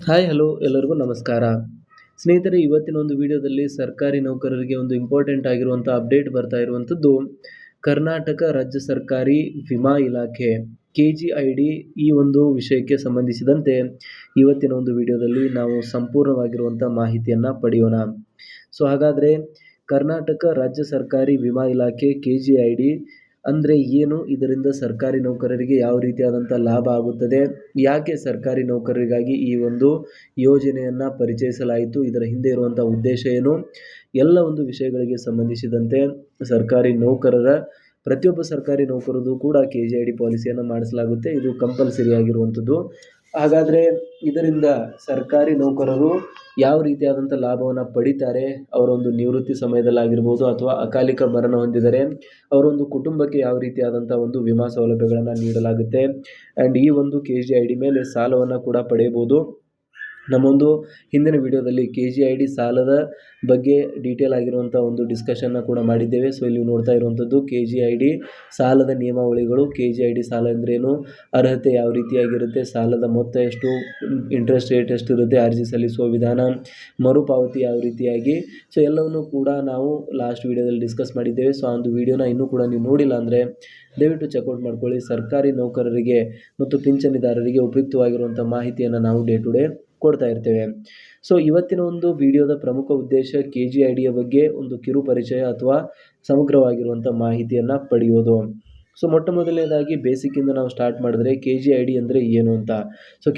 Hi hello ಎಲ್ಲರಿಗೂ ನಮಸ್ಕಾರ. ಸ್ನೇಹಿತರೆ, ಇವತ್ತಿನ ಒಂದು ವಿಡಿಯೋದಲ್ಲಿ ಸರ್ಕಾರಿ ನೌಕರರಿಗೆ ಒಂದು ಇಂಪಾರ್ಟೆಂಟ್ ಆಗಿರುವಂಥ ಅಪ್ಡೇಟ್ ಬರ್ತಾ ಇರುವಂಥದ್ದು. ಕರ್ನಾಟಕ ರಾಜ್ಯ ಸರ್ಕಾರಿ ವಿಮಾ ಇಲಾಖೆ KGID ಈ ಒಂದು ವಿಷಯಕ್ಕೆ ಸಂಬಂಧಿಸಿದಂತೆ ಇವತ್ತಿನ ಒಂದು ವಿಡಿಯೋದಲ್ಲಿ ನಾವು ಸಂಪೂರ್ಣವಾಗಿರುವಂಥ ಮಾಹಿತಿಯನ್ನು ಪಡೆಯೋಣ. ಹಾಗಾದರೆ ಕರ್ನಾಟಕ ರಾಜ್ಯ ಸರ್ಕಾರಿ ವಿಮಾ ಇಲಾಖೆ KGID ಅಂದರೆ ಏನು, ಇದರಿಂದ ಸರ್ಕಾರಿ ನೌಕರರಿಗೆ ಯಾವ ರೀತಿಯಾದಂಥ ಲಾಭ ಆಗುತ್ತದೆ, ಯಾಕೆ ಸರ್ಕಾರಿ ನೌಕರರಿಗಾಗಿ ಈ ಒಂದು ಯೋಜನೆಯನ್ನು ಪರಿಚಯಿಸಲಾಯಿತು, ಇದರ ಹಿಂದೆ ಇರುವಂಥ ಉದ್ದೇಶ ಏನು, ಎಲ್ಲ ಒಂದು ವಿಷಯಗಳಿಗೆ ಸಂಬಂಧಿಸಿದಂತೆ ಪ್ರತಿಯೊಬ್ಬ ಸರ್ಕಾರಿ ನೌಕರರು ಕೂಡ KGID ಪಾಲಿಸಿಯನ್ನು ಮಾಡಿಸಲಾಗುತ್ತೆ. ಇದು ಕಂಪಲ್ಸರಿ ಆಗಿರುವಂಥದ್ದು. ಹಾಗಾದರೆ ಇದರಿಂದ ಸರ್ಕಾರಿ ನೌಕರರು ಯಾವ ರೀತಿಯಾದಂಥ ಲಾಭವನ್ನು ಪಡಿತಾರೆ, ಅವರೊಂದು ನಿವೃತ್ತಿ ಸಮಯದಲ್ಲಾಗಿರ್ಬೋದು ಅಥವಾ ಅಕಾಲಿಕ ಮರಣ ಹೊಂದಿದರೆ ಅವರೊಂದು ಕುಟುಂಬಕ್ಕೆ ಯಾವ ರೀತಿಯಾದಂಥ ಒಂದು ವಿಮಾ ಸೌಲಭ್ಯಗಳನ್ನು ನೀಡಲಾಗುತ್ತೆ, ಆ್ಯಂಡ್ ಈ ಒಂದು KGID ಮೇಲೆ ಸಾಲವನ್ನು ಕೂಡ ಪಡೆಯಬಹುದು. ನಮ್ಮೊಂದು ಹಿಂದಿನ ವಿಡಿಯೋದಲ್ಲಿ KGID ಸಾಲದ ಬಗ್ಗೆ ಡೀಟೇಲ್ ಆಗಿರುವಂಥ ಒಂದು ಡಿಸ್ಕಷನ್ನ ಕೂಡ ಮಾಡಿದ್ದೇವೆ. ಇಲ್ಲಿ ನೋಡ್ತಾ ಇರುವಂಥದ್ದು KGID ಸಾಲದ ನಿಯಮಾವಳಿಗಳು, KGID ಸಾಲ ಅಂದ್ರೇನು, ಅರ್ಹತೆ ಯಾವ ರೀತಿಯಾಗಿರುತ್ತೆ, ಸಾಲದ ಮೊತ್ತ ಎಷ್ಟು, ಇಂಟ್ರೆಸ್ಟ್ ರೇಟ್ ಎಷ್ಟಿರುತ್ತೆ, ಅರ್ಜಿ ಸಲ್ಲಿಸುವ ವಿಧಾನ, ಮರುಪಾವತಿ ಯಾವ ರೀತಿಯಾಗಿ, ಎಲ್ಲವನ್ನು ಕೂಡ ನಾವು ಲಾಸ್ಟ್ ವಿಡಿಯೋದಲ್ಲಿ ಡಿಸ್ಕಸ್ ಮಾಡಿದ್ದೇವೆ. ಆ ಒಂದು ವಿಡಿಯೋನ ಇನ್ನೂ ಕೂಡ ನೀವು ನೋಡಿಲ್ಲ ಅಂದರೆ ದಯವಿಟ್ಟು ಚೆಕ್ಔಟ್ ಮಾಡ್ಕೊಳ್ಳಿ. ಸರ್ಕಾರಿ ನೌಕರರಿಗೆ ಮತ್ತು ಪಿಂಚಣಿದಾರರಿಗೆ ಉಪಯುಕ್ತವಾಗಿರುವಂಥ ಮಾಹಿತಿಯನ್ನು ನಾವು ಡೇ ಟು ಡೇ ಕೊಡ್ತಾ ಇರ್ತೇವೆ. ಇವತ್ತಿನ ಒಂದು ವಿಡಿಯೋದ ಪ್ರಮುಖ ಉದ್ದೇಶ KGIDಯ ಬಗ್ಗೆ ಒಂದು ಕಿರು ಪರಿಚಯ ಅಥವಾ ಸಮಗ್ರವಾಗಿರುವಂಥ ಮಾಹಿತಿಯನ್ನು ಪಡೆಯೋದು. ಮೊಟ್ಟ ಮೊದಲನೇದಾಗಿ ಬೇಸಿಕ್ಕಿಂದ ನಾವು ಸ್ಟಾರ್ಟ್ ಮಾಡಿದ್ರೆ KGID ಅಂದರೆ ಏನು ಅಂತ.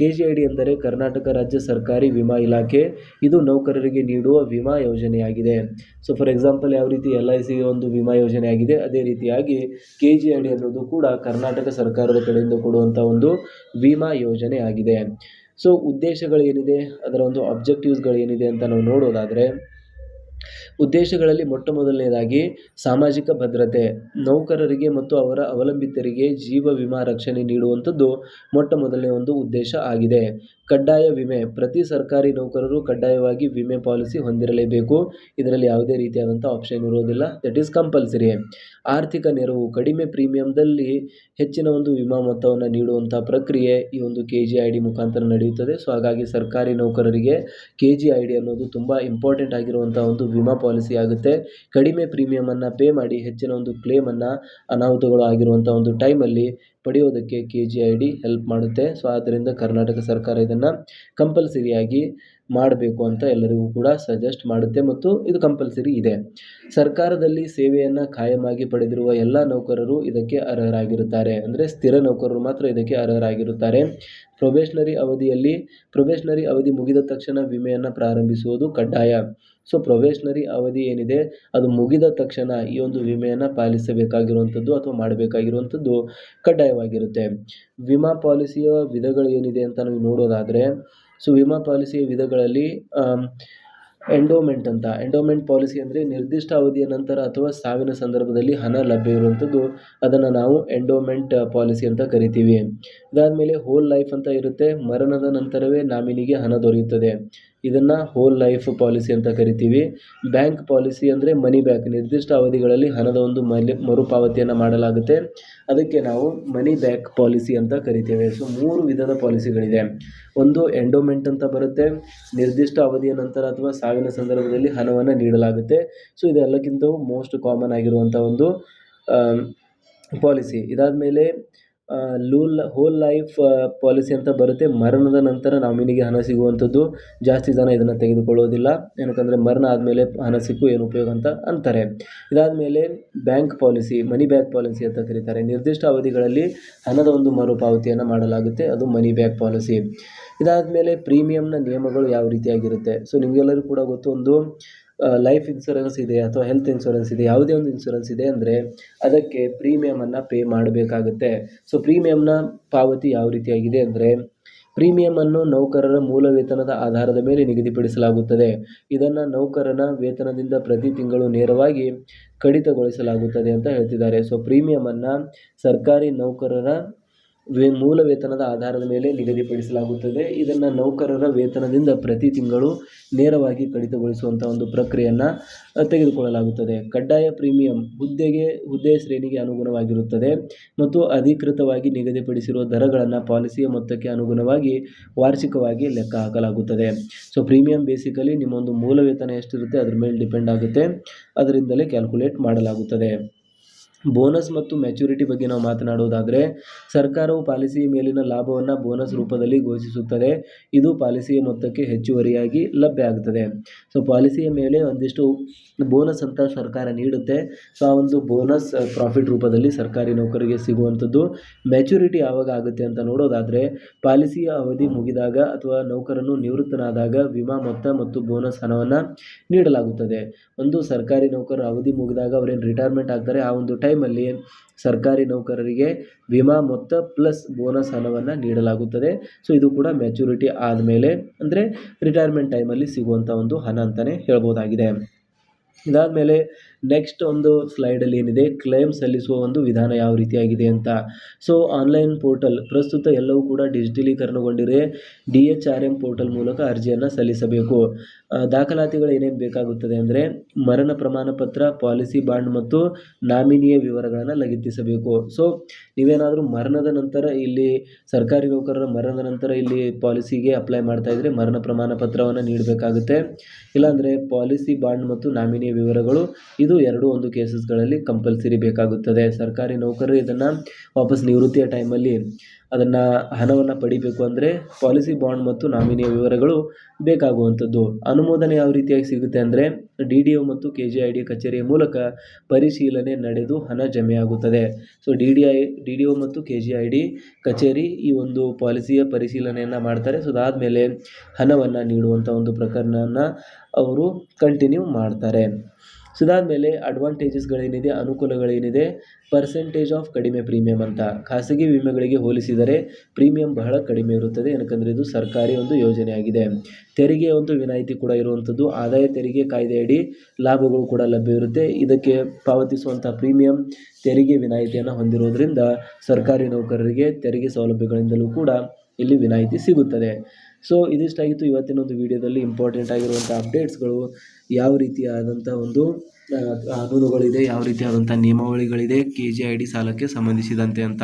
KGID ಅಂದರೆ ಕರ್ನಾಟಕ ರಾಜ್ಯ ಸರ್ಕಾರಿ ವಿಮಾ ಇಲಾಖೆ. ಇದು ನೌಕರರಿಗೆ ನೀಡುವ ವಿಮಾ ಯೋಜನೆಯಾಗಿದೆ. ಫಾರ್ ಎಕ್ಸಾಂಪಲ್ ಯಾವ ರೀತಿ LIC ಒಂದು ವಿಮಾ ಯೋಜನೆ ಆಗಿದೆ, ಅದೇ ರೀತಿಯಾಗಿ KGID ಅನ್ನೋದು ಕೂಡ ಕರ್ನಾಟಕ ಸರ್ಕಾರದ ಕಡೆಯಿಂದ ಕೊಡುವಂಥ ಒಂದು ವಿಮಾ ಯೋಜನೆ ಆಗಿದೆ. ಉದ್ದೇಶಗಳೇನಿದೆ, ಅದರ ಒಂದು ಅಬ್ಜೆಕ್ಟಿವ್ಸ್ಗಳೇನಿದೆ ಅಂತ ನಾವು ನೋಡೋದಾದರೆ, ಉದ್ದೇಶಗಳಲ್ಲಿ ಮೊಟ್ಟ ಮೊದಲನೇದಾಗಿ ಸಾಮಾಜಿಕ ಭದ್ರತೆ, ನೌಕರರಿಗೆ ಮತ್ತು ಅವರ ಅವಲಂಬಿತರಿಗೆ ಜೀವ ವಿಮಾ ರಕ್ಷಣೆ ನೀಡುವಂಥದ್ದು ಮೊಟ್ಟ ಮೊದಲನೇ ಒಂದು ಉದ್ದೇಶ ಆಗಿದೆ. ಕಡ್ಡಾಯ ವಿಮೆ, ಪ್ರತಿ ಸರ್ಕಾರಿ ನೌಕರರು ಕಡ್ಡಾಯವಾಗಿ ವಿಮೆ ಪಾಲಿಸಿ ಹೊಂದಿರಲೇಬೇಕು. ಇದರಲ್ಲಿ ಯಾವುದೇ ರೀತಿಯಾದಂಥ ಆಪ್ಷನ್ ಇರೋದಿಲ್ಲ, ದಟ್ ಈಸ್ ಕಂಪಲ್ಸರಿ. ಆರ್ಥಿಕ ನೆರವು, ಕಡಿಮೆ ಪ್ರೀಮಿಯಂದಲ್ಲಿ ಹೆಚ್ಚಿನ ಒಂದು ವಿಮಾ ಮೊತ್ತವನ್ನು ನೀಡುವಂಥ ಪ್ರಕ್ರಿಯೆ ಈ ಒಂದು KGID ಮುಖಾಂತರ ನಡೆಯುತ್ತದೆ. ಹಾಗಾಗಿ ಸರ್ಕಾರಿ ನೌಕರರಿಗೆ KGID ಅನ್ನೋದು ತುಂಬ ಇಂಪಾರ್ಟೆಂಟ್ ಆಗಿರುವಂಥ ಒಂದು ವಿಮಾ ಪಾಲಿಸಿ ಆಗುತ್ತೆ. ಕಡಿಮೆ ಪ್ರೀಮಿಯಮನ್ನು ಪೇ ಮಾಡಿ ಹೆಚ್ಚಿನ ಒಂದು ಕ್ಲೇಮನ್ನು ಅನಾಹುತಗಳು ಆಗಿರುವಂಥ ಒಂದು ಟೈಮಲ್ಲಿ ಪಡೆಯೋದಕ್ಕೆ KGID ಹೆಲ್ಪ್ ಮಾಡುತ್ತೆ. ಆದ್ದರಿಂದ ಕರ್ನಾಟಕ ಸರ್ಕಾರ ಇದನ್ನು ಕಂಪಲ್ಸರಿಯಾಗಿ ಮಾಡಬೇಕು ಅಂತ ಎಲ್ಲರಿಗೂ ಕೂಡ ಸಜೆಸ್ಟ್ ಮಾಡುತ್ತೆ ಮತ್ತು ಇದು ಕಂಪಲ್ಸರಿ ಇದೆ. ಸರ್ಕಾರದಲ್ಲಿ ಸೇವೆಯನ್ನು ಕಾಯಮಾಗಿ ಪಡೆದಿರುವ ಎಲ್ಲ ನೌಕರರು ಇದಕ್ಕೆ ಅರ್ಹರಾಗಿರುತ್ತಾರೆ. ಅಂದರೆ ಸ್ಥಿರ ನೌಕರರು ಮಾತ್ರ ಇದಕ್ಕೆ ಅರ್ಹರಾಗಿರುತ್ತಾರೆ. ಪ್ರೊಬೇಷನರಿ ಅವಧಿ ಮುಗಿದ ತಕ್ಷಣ ವಿಮೆಯನ್ನು ಪ್ರಾರಂಭಿಸುವುದು ಕಡ್ಡಾಯ. ಪ್ರೊಬೇಷನರಿ ಅವಧಿ ಏನಿದೆ ಅದು ಮುಗಿದ ತಕ್ಷಣ ಈ ಒಂದು ವಿಮೆಯನ್ನು ಪಾಲಿಸಬೇಕಾಗಿರುವಂಥದ್ದು ಅಥವಾ ಮಾಡಬೇಕಾಗಿರುವಂಥದ್ದು ಕಡ್ಡಾಯವಾಗಿರುತ್ತೆ. ವಿಮಾ ಪಾಲಿಸಿಯ ವಿಧಗಳು ಏನಿದೆ ಅಂತ ನಾವು ನೋಡೋದಾದರೆ, ವಿಮಾ ಪಾಲಿಸಿಯ ವಿಧಗಳಲ್ಲಿ ಎಂಡೋಮೆಂಟ್ ಪಾಲಿಸಿ ಅಂದರೆ ನಿರ್ದಿಷ್ಟ ಅವಧಿಯ ನಂತರ ಅಥವಾ ಸಾವಿನ ಸಂದರ್ಭದಲ್ಲಿ ಹಣ ಲಭ್ಯ ಇರುವಂಥದ್ದು, ಅದನ್ನು ನಾವು ಎಂಡೋಮೆಂಟ್ ಪಾಲಿಸಿ ಅಂತ ಕರಿತೀವಿ. ಇದಾದಮೇಲೆ ಹೋಲ್ ಲೈಫ್ ಅಂತ ಇರುತ್ತೆ, ಮರಣದ ನಂತರವೇ ನಾಮಿನಿಗೆ ಹಣ ದೊರೆಯುತ್ತದೆ, ಇದನ್ನು ಹೋಲ್ ಲೈಫ್ ಪಾಲಿಸಿ ಅಂತ ಕರಿತೀವಿ. ಬ್ಯಾಂಕ್ ಪಾಲಿಸಿ ಅಂದರೆ ಮನಿ ಬ್ಯಾಕ್, ನಿರ್ದಿಷ್ಟ ಅವಧಿಗಳಲ್ಲಿ ಹಣದ ಒಂದು ಮರುಪಾವತಿಯನ್ನು ಮಾಡಲಾಗುತ್ತೆ, ಅದಕ್ಕೆ ನಾವು ಮನಿ ಬ್ಯಾಕ್ ಪಾಲಿಸಿ ಅಂತ ಕರಿತೇವೆ. 3 ವಿಧದ ಪಾಲಿಸಿಗಳಿದೆ. ಒಂದು ಎಂಡೋಮೆಂಟ್ ಅಂತ ಬರುತ್ತೆ, ನಿರ್ದಿಷ್ಟ ಅವಧಿಯ ನಂತರ ಅಥವಾ ಸಾವಿನ ಸಂದರ್ಭದಲ್ಲಿ ಹಣವನ್ನು ನೀಡಲಾಗುತ್ತೆ. ಇದೆಲ್ಲಕ್ಕಿಂತ ಮೋಸ್ಟ್ ಕಾಮನ್ ಆಗಿರುವಂಥ ಒಂದು ಪಾಲಿಸಿ. ಇದಾದಮೇಲೆ ಹೋಲ್ ಲೈಫ್ ಪಾಲಿಸಿ ಅಂತ ಬರುತ್ತೆ, ಮರಣದ ನಂತರ ನಾಮಿನಿಗೆ ಹಣ ಸಿಗುವಂಥದ್ದು. ಜಾಸ್ತಿ ಜನ ಇದನ್ನು ತೆಗೆದುಕೊಳ್ಳೋದಿಲ್ಲ, ಏನಕ್ಕಂದರೆ ಮರಣ ಆದಮೇಲೆ ಹಣ ಸಿಕ್ಕು ಏನು ಉಪಯೋಗ ಅಂತ ಅಂತಾರೆ. ಇದಾದಮೇಲೆ bank policy, money back policy ಅಂತ ಕರೀತಾರೆ, ನಿರ್ದಿಷ್ಟ ಅವಧಿಗಳಲ್ಲಿ ಹಣದ ಒಂದು ಮರುಪಾವತಿಯನ್ನು ಮಾಡಲಾಗುತ್ತೆ, ಅದು ಮನಿ ಬ್ಯಾಕ್ ಪಾಲಿಸಿ. ಇದಾದಮೇಲೆ ಪ್ರೀಮಿಯಂನ ನಿಯಮಗಳು ಯಾವ ರೀತಿಯಾಗಿರುತ್ತೆ. ನಿಮಗೆಲ್ಲರೂ ಕೂಡ ಗೊತ್ತು, ಒಂದು ಲೈಫ್ ಇನ್ಶೂರೆನ್ಸ್ ಇದೆ ಅಥವಾ ಹೆಲ್ತ್ ಇನ್ಶೂರೆನ್ಸ್ ಇದೆ, ಯಾವುದೇ ಒಂದು ಇನ್ಶೂರೆನ್ಸ್ ಇದೆ ಅಂದರೆ ಅದಕ್ಕೆ ಪ್ರೀಮಿಯಮನ್ನು ಪೇ ಮಾಡಬೇಕಾಗುತ್ತೆ. ಪ್ರೀಮಿಯಂನ ಪಾವತಿ ಯಾವ ರೀತಿಯಾಗಿದೆ ಅಂದರೆ, ಪ್ರೀಮಿಯಮನ್ನು ನೌಕರರ ಮೂಲ ವೇತನದ ಆಧಾರದ ಮೇಲೆ ನಿಗದಿಪಡಿಸಲಾಗುತ್ತದೆ. ಇದನ್ನು ನೌಕರನ ವೇತನದಿಂದ ಪ್ರತಿ ತಿಂಗಳು ನೇರವಾಗಿ ಕಡಿತಗೊಳಿಸಲಾಗುತ್ತದೆ ಅಂತ ಹೇಳ್ತಿದ್ದಾರೆ. ಪ್ರೀಮಿಯಮನ್ನು ಸರ್ಕಾರಿ ನೌಕರರ ಮೂಲ ವೇತನದ ಆಧಾರದ ಮೇಲೆ ನಿಗದಿಪಡಿಸಲಾಗುತ್ತದೆ. ಇದನ್ನು ನೌಕರರ ವೇತನದಿಂದ ಪ್ರತಿ ತಿಂಗಳು ನೇರವಾಗಿ ಕಡಿತಗೊಳಿಸುವಂಥ ಒಂದು ಪ್ರಕ್ರಿಯೆಯನ್ನು ತೆಗೆದುಕೊಳ್ಳಲಾಗುತ್ತದೆ. ಕಡ್ಡಾಯ ಪ್ರೀಮಿಯಂ ಹುದ್ದೆಯ ಶ್ರೇಣಿಗೆ ಅನುಗುಣವಾಗಿರುತ್ತದೆ ಮತ್ತು ಅಧಿಕೃತವಾಗಿ ನಿಗದಿಪಡಿಸಿರುವ ದರಗಳನ್ನು ಪಾಲಿಸಿಯ ಮೊತ್ತಕ್ಕೆ ಅನುಗುಣವಾಗಿ ವಾರ್ಷಿಕವಾಗಿ ಲೆಕ್ಕ ಹಾಕಲಾಗುತ್ತದೆ. ಸೊ ಪ್ರೀಮಿಯಂ ಬೇಸಿಕಲಿ ನಿಮ್ಮ ಒಂದು ಮೂಲ ವೇತನ ಎಷ್ಟಿರುತ್ತೆ ಅದ್ರ ಮೇಲೆ ಡಿಪೆಂಡ್ ಆಗುತ್ತೆ, ಅದರಿಂದಲೇ ಕ್ಯಾಲ್ಕುಲೇಟ್ ಮಾಡಲಾಗುತ್ತದೆ. ಬೋನಸ್ ಮತ್ತು ಮ್ಯಾಚುರಿಟಿ ಬಗ್ಗೆ ನಾವು ಮಾತನಾಡುವುದಾದರೆ, ಸರ್ಕಾರವು ಪಾಲಿಸಿಯ ಮೇಲಿನ ಲಾಭವನ್ನು ಬೋನಸ್ ರೂಪದಲ್ಲಿ ಘೋಷಿಸುತ್ತದೆ. ಇದು ಪಾಲಿಸಿಯ ಮೊತ್ತಕ್ಕೆ ಹೆಚ್ಚುವರಿಯಾಗಿ ಲಭ್ಯ ಆಗುತ್ತದೆ. ಸೊ ಪಾಲಿಸಿಯ ಮೇಲೆ ಒಂದಿಷ್ಟು ಬೋನಸ್ ಅಂತ ಸರ್ಕಾರ ನೀಡುತ್ತೆ. ಸೊ ಆ ಒಂದು ಬೋನಸ್ ಪ್ರಾಫಿಟ್ ರೂಪದಲ್ಲಿ ಸರ್ಕಾರಿ ನೌಕರಿಗೆ ಸಿಗುವಂಥದ್ದು. ಮ್ಯಾಚುರಿಟಿ ಯಾವಾಗ ಆಗುತ್ತೆ ಅಂತ ನೋಡೋದಾದರೆ, ಪಾಲಿಸಿಯ ಅವಧಿ ಮುಗಿದಾಗ ಅಥವಾ ನೌಕರನು ನಿವೃತ್ತನಾದಾಗ ವಿಮಾ ಮೊತ್ತ ಮತ್ತು ಬೋನಸ್ ಹಣವನ್ನು ನೀಡಲಾಗುತ್ತದೆ. ಒಂದು ಸರ್ಕಾರಿ ನೌಕರರ ಅವಧಿ ಮುಗಿದಾಗ ಅವರೇನು ರಿಟೈರ್ಮೆಂಟ್ ಆಗ್ತಾರೆ, ಆ ಒಂದು ಟೈಮಲ್ಲಿ ಸರ್ಕಾರಿ ನೌಕರರಿಗೆ ವಿಮಾ ಮೊತ್ತ ಪ್ಲಸ್ ಬೋನಸ್ ಹಣವನ್ನು ನೀಡಲಾಗುತ್ತದೆ. ಸೊ ಇದು ಕೂಡ ಮ್ಯಾಚುರಿಟಿ ಆದಮೇಲೆ ಅಂದರೆ ರಿಟೈರ್ಮೆಂಟ್ ಟೈಮಲ್ಲಿ ಸಿಗುವಂಥ ಒಂದು ಹಣ ಅಂತಲೇ ಹೇಳ್ಬೋದಾಗಿದೆ. ಇದಾದಮೇಲೆ ನೆಕ್ಸ್ಟ್ ಒಂದು ಸ್ಲೈಡಲ್ಲಿ ಏನಿದೆ, ಕ್ಲೇಮ್ ಸಲ್ಲಿಸುವ ಒಂದು ವಿಧಾನ ಯಾವ ರೀತಿಯಾಗಿದೆ ಅಂತ. ಸೊ ಆನ್ಲೈನ್ ಪೋರ್ಟಲ್ ಪ್ರಸ್ತುತ ಎಲ್ಲವೂ ಕೂಡ ಡಿಜಿಟಲೀಕರಣಗೊಂಡಿದೆ. DHRM ಪೋರ್ಟಲ್ ಮೂಲಕ ಅರ್ಜಿಯನ್ನು ಸಲ್ಲಿಸಬೇಕು. ದಾಖಲಾತಿಗಳು ಏನೇನು ಬೇಕಾಗುತ್ತದೆ ಅಂದರೆ, ಮರಣ ಪ್ರಮಾಣ ಪತ್ರ, ಪಾಲಿಸಿ ಬಾಂಡ್ ಮತ್ತು ನಾಮಿನಿಯ ವಿವರಗಳನ್ನು ಲಗತ್ತಿಸಬೇಕು. ಸೊ ನೀವೇನಾದರೂ ಮರಣದ ನಂತರ ಇಲ್ಲಿ ಸರ್ಕಾರಿ ನೌಕರರ ಮರಣದ ನಂತರ ಇಲ್ಲಿ ಪಾಲಿಸಿಗೆ ಅಪ್ಲೈ ಮಾಡ್ತಾ ಇದ್ದರೆ ಮರಣ ಪ್ರಮಾಣ ಪತ್ರವನ್ನು ನೀಡಬೇಕಾಗುತ್ತೆ. ಇಲ್ಲಾಂದರೆ ಪಾಲಿಸಿ ಬಾಂಡ್ ಮತ್ತು ನಾಮಿನಿಯ ವಿವರಗಳು, ಇದು ಎರಡೂ ಒಂದು ಕೇಸಸ್ಗಳಲ್ಲಿ ಕಂಪಲ್ಸರಿ ಬೇಕಾಗುತ್ತದೆ. ಸರ್ಕಾರಿ ನೌಕರರು ಇದನ್ನು ವಾಪಸ್ ನಿವೃತ್ತಿಯ ಟೈಮಲ್ಲಿ ಅದನ್ನು ಹಣವನ್ನು ಪಡಿಬೇಕು ಅಂದರೆ ಪಾಲಿಸಿ ಬಾಂಡ್ ಮತ್ತು ನಾಮಿನಿಯ ವಿವರಗಳು ಬೇಕಾಗುವಂಥದ್ದು. ಅನುಮೋದನೆ ಯಾವ ರೀತಿಯಾಗಿ ಸಿಗುತ್ತೆ ಅಂದರೆ, DDO ಮತ್ತು KGID ಕಚೇರಿಯ ಮೂಲಕ ಪರಿಶೀಲನೆ ನಡೆದು ಹಣ ಜಮೆಯಾಗುತ್ತದೆ. ಸೊ DDO ಮತ್ತು KGID ಕಚೇರಿ ಈ ಒಂದು ಪಾಲಿಸಿಯ ಪರಿಶೀಲನೆಯನ್ನು ಮಾಡ್ತಾರೆ. ಸೊ ಅದಾದಮೇಲೆ ಹಣವನ್ನು ನೀಡುವಂಥ ಒಂದು ಪ್ರಕರಣವನ್ನು ಅವರು ಕಂಟಿನ್ಯೂ ಮಾಡ್ತಾರೆ. ಸೊ ಇದಾದಮೇಲೆ ಅಡ್ವಾಂಟೇಜಸ್ಗಳೇನಿದೆ, ಅನುಕೂಲಗಳೇನಿದೆ, ಪರ್ಸೆಂಟೇಜ್ ಆಫ್ ಕಡಿಮೆ ಪ್ರೀಮಿಯಂ ಅಂತ. ಖಾಸಗಿ ವಿಮೆಗಳಿಗೆ ಹೋಲಿಸಿದರೆ ಪ್ರೀಮಿಯಂ ಬಹಳ ಕಡಿಮೆ ಇರುತ್ತದೆ, ಯಾಕಂದರೆ ಇದು ಸರ್ಕಾರಿ ಒಂದು ಯೋಜನೆಯಾಗಿದೆ. ತೆರಿಗೆಯ ಒಂದು ವಿನಾಯಿತಿ ಕೂಡ ಇರುವಂಥದ್ದು. ಆದಾಯ ತೆರಿಗೆ ಕಾಯ್ದೆಯಡಿ ಲಾಭಗಳು ಕೂಡ ಲಭ್ಯ ಇರುತ್ತೆ. ಇದಕ್ಕೆ ಪಾವತಿಸುವಂಥ ಪ್ರೀಮಿಯಂ ತೆರಿಗೆ ವಿನಾಯಿತಿಯನ್ನು ಹೊಂದಿರೋದ್ರಿಂದ ಸರ್ಕಾರಿ ನೌಕರರಿಗೆ ತೆರಿಗೆ ಸೌಲಭ್ಯಗಳಿಂದಲೂ ಕೂಡ ಇಲ್ಲಿ ವಿನಾಯಿತಿ ಸಿಗುತ್ತದೆ. ಸೊ ಇದಿಷ್ಟಾಗಿತ್ತು ಇವತ್ತಿನ ಒಂದು ವಿಡಿಯೋದಲ್ಲಿ. ಇಂಪಾರ್ಟೆಂಟ್ ಆಗಿರುವಂಥ ಅಪ್ಡೇಟ್ಸ್ಗಳು, ಯಾವ ರೀತಿಯಾದಂಥ ಒಂದು ಕಾನೂನುಗಳಿದೆ, ಯಾವ ರೀತಿಯಾದಂಥ ನಿಯಮಾವಳಿಗಳಿದೆ KGID ಸಾಲಕ್ಕೆ ಸಂಬಂಧಿಸಿದಂತೆ ಅಂತ.